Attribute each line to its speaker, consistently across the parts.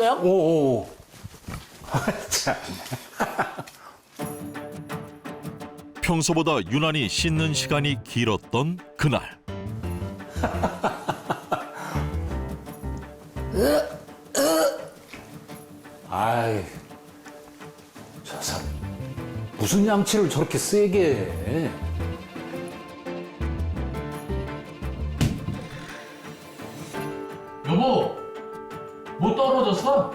Speaker 1: 왔어요?
Speaker 2: 오. 참.
Speaker 3: 평소보다 유난히 씻는 시간이 길었던 그날.
Speaker 2: 아이, 저 사람 무슨 양치를 저렇게 세게 해? 여보, 뭐 떨어졌어?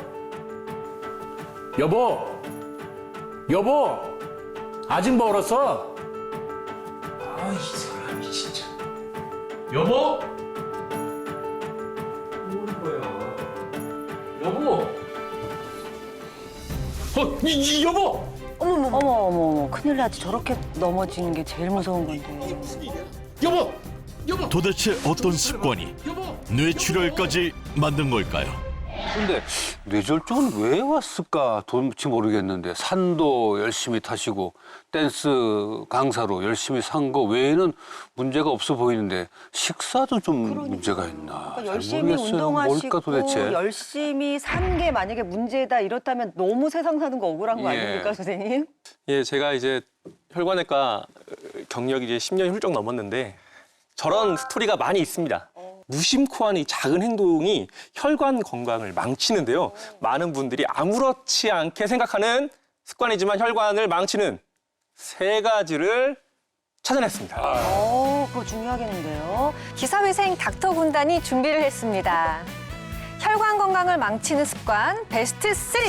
Speaker 2: 여보, 아직 멀었어? 아, 이 사람이 진짜. 여보? 뭐하는 거야? 여보? 여보!
Speaker 4: 어머, 큰일 나지. 저렇게 넘어지는 게 제일 무서운 건데.
Speaker 2: 여보!
Speaker 3: 도대체 어떤 습관이 뇌출혈까지 만든 걸까요?
Speaker 5: 근데 뇌졸중은 왜 왔을까 도무지 모르겠는데 산도 열심히 타시고 댄스 강사로 열심히 산 거 외에는 문제가 없어 보이는데 식사도 좀 문제가 있나
Speaker 4: 그러니까
Speaker 5: 잘
Speaker 4: 열심히
Speaker 5: 모르겠어요.
Speaker 4: 운동하시고
Speaker 5: 뭘까 도대체.
Speaker 4: 열심히 산 게 만약에 문제다 이렇다면 너무 세상 사는 거 억울한 거
Speaker 5: 예.
Speaker 4: 아닙니까, 선생님?
Speaker 6: 예, 제가 이제 혈관외과 경력이 이제 10년이 훌쩍 넘었는데 저런 스토리가 많이 있습니다. 무심코 하는 이 작은 행동이 혈관 건강을 망치는데요. 많은 분들이 아무렇지 않게 생각하는 습관이지만 혈관을 망치는 3가지를 찾아냈습니다.
Speaker 4: 그거 중요하겠는데요.
Speaker 7: 기사회생 닥터 군단이 준비를 했습니다. 혈관 건강을 망치는 습관 베스트 3.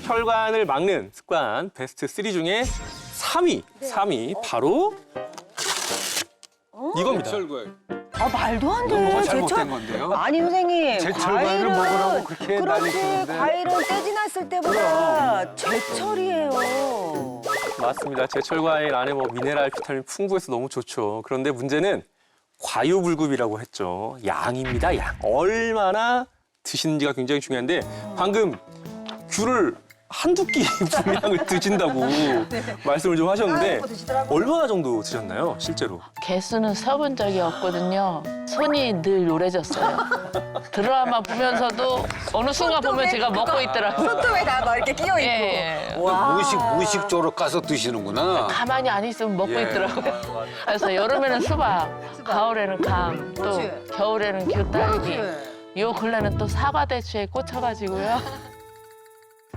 Speaker 6: 혈관을 막는 습관 베스트 3 중에 3위 바로 이겁니다.
Speaker 4: 말도 안 돼.
Speaker 5: 뭐가 잘못된 건데요?
Speaker 4: 아니, 선생님.
Speaker 5: 제철과일을 먹으라고 그렇게
Speaker 4: 그렇지.
Speaker 5: 난리치는데.
Speaker 4: 과일은 때 지났을 때보다 제철이에요.
Speaker 6: 맞습니다. 제철 과일 안에 뭐 미네랄, 비타민 풍부해서 너무 좋죠. 그런데 문제는 과유불급이라고 했죠. 양입니다, 양. 얼마나 드시는지가 굉장히 중요한데 방금 귤을 한두 끼 분량을 드신다고 말씀을 좀 하셨는데 얼마나 정도 드셨나요, 실제로?
Speaker 1: 개수는 세본 적이 없거든요. 손이 늘 노래졌어요. 드라마 보면서도 어느 순간 보면 제가 먹고 있더라고요.
Speaker 7: 손톱에 다 막 이렇게 끼어 있고.
Speaker 1: 예.
Speaker 5: 무의식적으로 까서 드시는구나.
Speaker 1: 가만히 안 있으면 먹고
Speaker 5: 예.
Speaker 1: 있더라고요. 그래서 여름에는 수박, 가을에는 감, 또
Speaker 4: 그렇지.
Speaker 1: 겨울에는 귤, 딸기. 요 근래는 또 사과 대추에 꽂혀가지고요.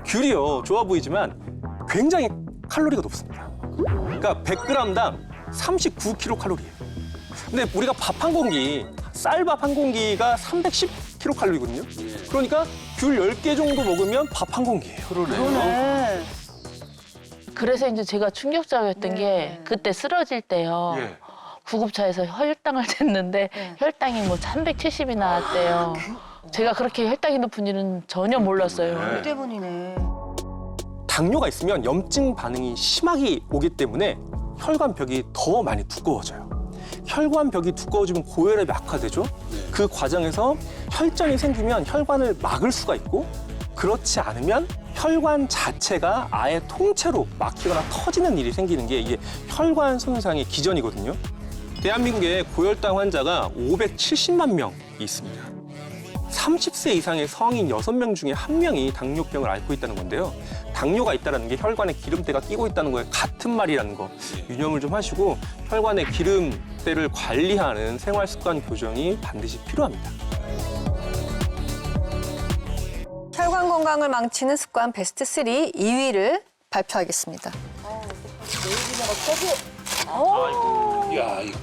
Speaker 6: 귤이요, 좋아 보이지만 굉장히 칼로리가 높습니다. 그러니까 100g당 39kcal이에요. 근데 우리가 밥 한 공기, 쌀밥 한 공기가 310kcal거든요. 그러니까 귤 10개 정도 먹으면 밥 한 공기예요.
Speaker 4: 그러네.
Speaker 1: 그래서 이제 제가 충격적이었던 게 그때 쓰러질 때요.
Speaker 5: 예.
Speaker 1: 구급차에서 혈당을 쟀는데 혈당이 뭐 370이 나왔대요. 제가 그렇게 혈당이 높은 일은 전혀 몰랐어요.
Speaker 4: 그 때문이네.
Speaker 6: 당뇨가 있으면 염증 반응이 심하게 오기 때문에 혈관벽이 더 많이 두꺼워져요. 혈관벽이 두꺼워지면 고혈압이 악화되죠. 그 과정에서 혈전이 생기면 혈관을 막을 수가 있고 그렇지 않으면 혈관 자체가 아예 통째로 막히거나 터지는 일이 생기는 게 이게 혈관 손상의 기전이거든요. 대한민국에 고혈당 환자가 570만 명이 있습니다. 30세 이상의 성인 6명 중에 1명이 당뇨병을 앓고 있다는 건데요. 당뇨가 있다는 게 혈관에 기름때가 끼고 있다는 거에 같은 말이라는 거 유념을 좀 하시고 혈관의 기름때를 관리하는 생활 습관 교정이 반드시 필요합니다.
Speaker 7: 혈관 건강을 망치는 습관 베스트 3 2위를 발표하겠습니다.
Speaker 5: 야, 이거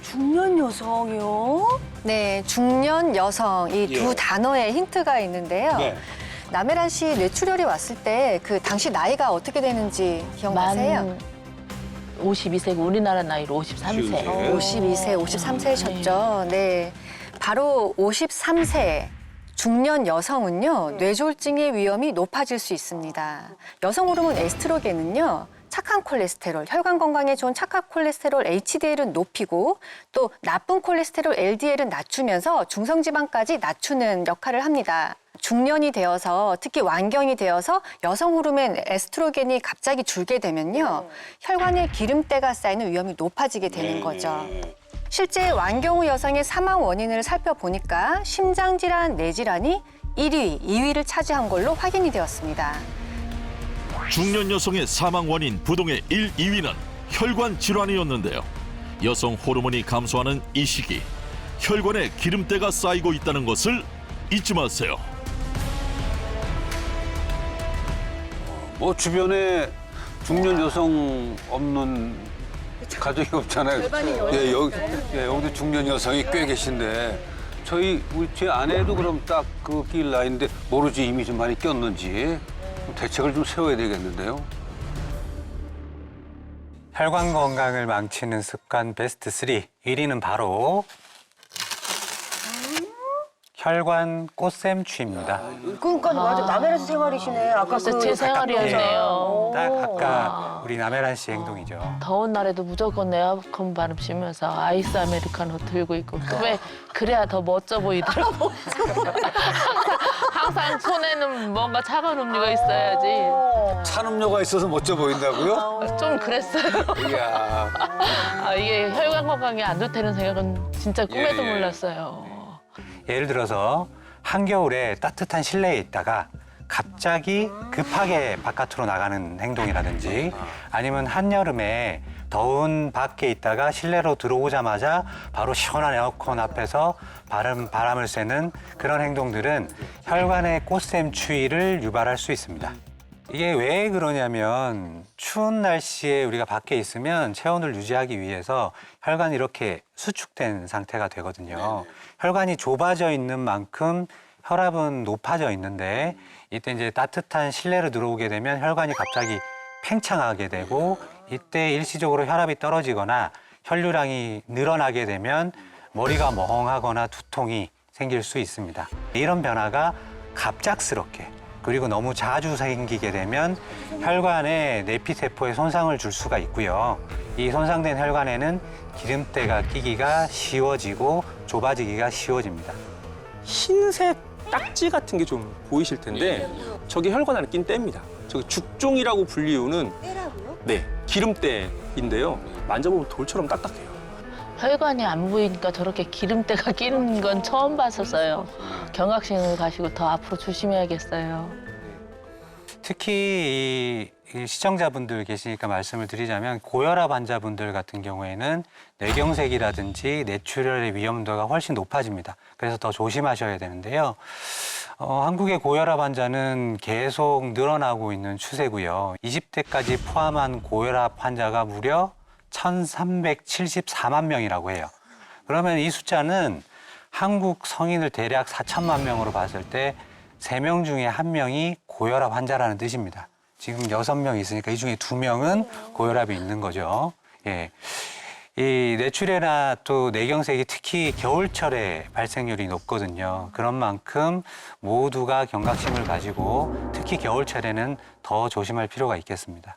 Speaker 4: 중년 여성이요?
Speaker 7: 네, 중년 여성 이 두
Speaker 5: 예.
Speaker 7: 단어에 힌트가 있는데요.
Speaker 5: 네.
Speaker 7: 남해란 씨 뇌출혈이 왔을 때 그 당시 나이가 어떻게 되는지 기억나세요?
Speaker 1: 만 52세고 우리나라 나이로 53세.
Speaker 7: 52세, 53세셨죠. 네. 바로 53세 중년 여성은요, 뇌졸중의 위험이 높아질 수 있습니다. 여성 호르몬 에스트로겐은요, 착한 콜레스테롤, 혈관 건강에 좋은 착한 콜레스테롤 HDL은 높이고 또 나쁜 콜레스테롤 LDL은 낮추면서 중성지방까지 낮추는 역할을 합니다. 중년이 되어서 특히 완경이 되어서 여성 호르몬 에스트로겐이 갑자기 줄게 되면요. 혈관에 기름때가 쌓이는 위험이 높아지게 되는 거죠. 실제 완경 후 여성의 사망 원인을 살펴보니까 심장질환, 뇌질환이 1위, 2위를 차지한 걸로 확인이 되었습니다.
Speaker 3: 중년 여성의 사망 원인 부동의 1, 2위는 혈관 질환이었는데요. 여성 호르몬이 감소하는 이 시기 혈관에 기름때가 쌓이고 있다는 것을 잊지 마세요.
Speaker 5: 뭐 주변에 중년 여성 없는 가족이 없잖아요. 여기도 중년 여성이 꽤 계신데 제 아내도 그럼 딱 그 낄 나이인데 모르지 이미 좀 많이 꼈는지 대책을 좀 세워야 되겠는데요.
Speaker 8: 혈관 건강을 망치는 습관 베스트 3. 1위는 바로 혈관 꽃샘추입니다.
Speaker 4: 그러니까 맞아. 남해라스 생활이시네. 아까
Speaker 1: 글쎄 제 생활이었네요.
Speaker 8: 딱 아까 우리 남혜란 씨 행동이죠.
Speaker 1: 더운 날에도 무조건 에어컨 바람 쐬면서 아이스 아메리카노 들고 있고 왜 그래야 더 멋져 보이더라고. 항상 손에는 뭔가 차가운 음료가 있어야지.
Speaker 5: 찬 음료가 있어서 멋져 보인다고요?
Speaker 1: 좀 그랬어요.
Speaker 5: 이야.
Speaker 1: 이게 혈관 건강에 안 좋다는 생각은 진짜 꿈에도
Speaker 5: 예.
Speaker 1: 몰랐어요.
Speaker 8: 예를 들어서 한겨울에 따뜻한 실내에 있다가 갑자기 급하게 바깥으로 나가는 행동이라든지 아니면 한여름에 더운 밖에 있다가 실내로 들어오자마자 바로 시원한 에어컨 앞에서 바람을 쐬는 그런 행동들은 혈관의 꽃샘추위를 유발할 수 있습니다. 이게 왜 그러냐면 추운 날씨에 우리가 밖에 있으면 체온을 유지하기 위해서 혈관이 이렇게 수축된 상태가 되거든요. 혈관이 좁아져 있는 만큼 혈압은 높아져 있는데 이때 이제 따뜻한 실내로 들어오게 되면 혈관이 갑자기 팽창하게 되고 이때 일시적으로 혈압이 떨어지거나 혈류량이 늘어나게 되면 머리가 멍하거나 두통이 생길 수 있습니다. 이런 변화가 갑작스럽게 그리고 너무 자주 생기게 되면 혈관에 내피세포에 손상을 줄 수가 있고요. 이 손상된 혈관에는 기름때가 끼기가 쉬워지고 좁아지기가 쉬워집니다.
Speaker 6: 흰색 딱지 같은 게 좀 보이실 텐데 저게 혈관 안에 낀 때입니다. 저기 죽종이라고 불리우는 네, 기름때인데요. 만져보면 돌처럼 딱딱해요.
Speaker 1: 혈관이 안 보이니까 저렇게 기름때가 끼는 건 처음 봤었어요. 경각심을 가시고 더 앞으로 조심해야겠어요.
Speaker 8: 특히 이 시청자분들 계시니까 말씀을 드리자면 고혈압 환자분들 같은 경우에는 뇌경색이라든지 뇌출혈의 위험도가 훨씬 높아집니다. 그래서 더 조심하셔야 되는데요. 한국의 고혈압 환자는 계속 늘어나고 있는 추세고요. 20대까지 포함한 고혈압 환자가 무려 1,374만 명이라고 해요. 그러면 이 숫자는 한국 성인을 대략 4천만 명으로 봤을 때 3명 중에 1명이 고혈압 환자라는 뜻입니다. 지금 6명 있으니까 이 중에 2명은 고혈압이 있는 거죠. 예. 이 뇌출혈이나 또 뇌경색이 특히 겨울철에 발생률이 높거든요. 그런 만큼 모두가 경각심을 가지고 특히 겨울철에는 더 조심할 필요가 있겠습니다.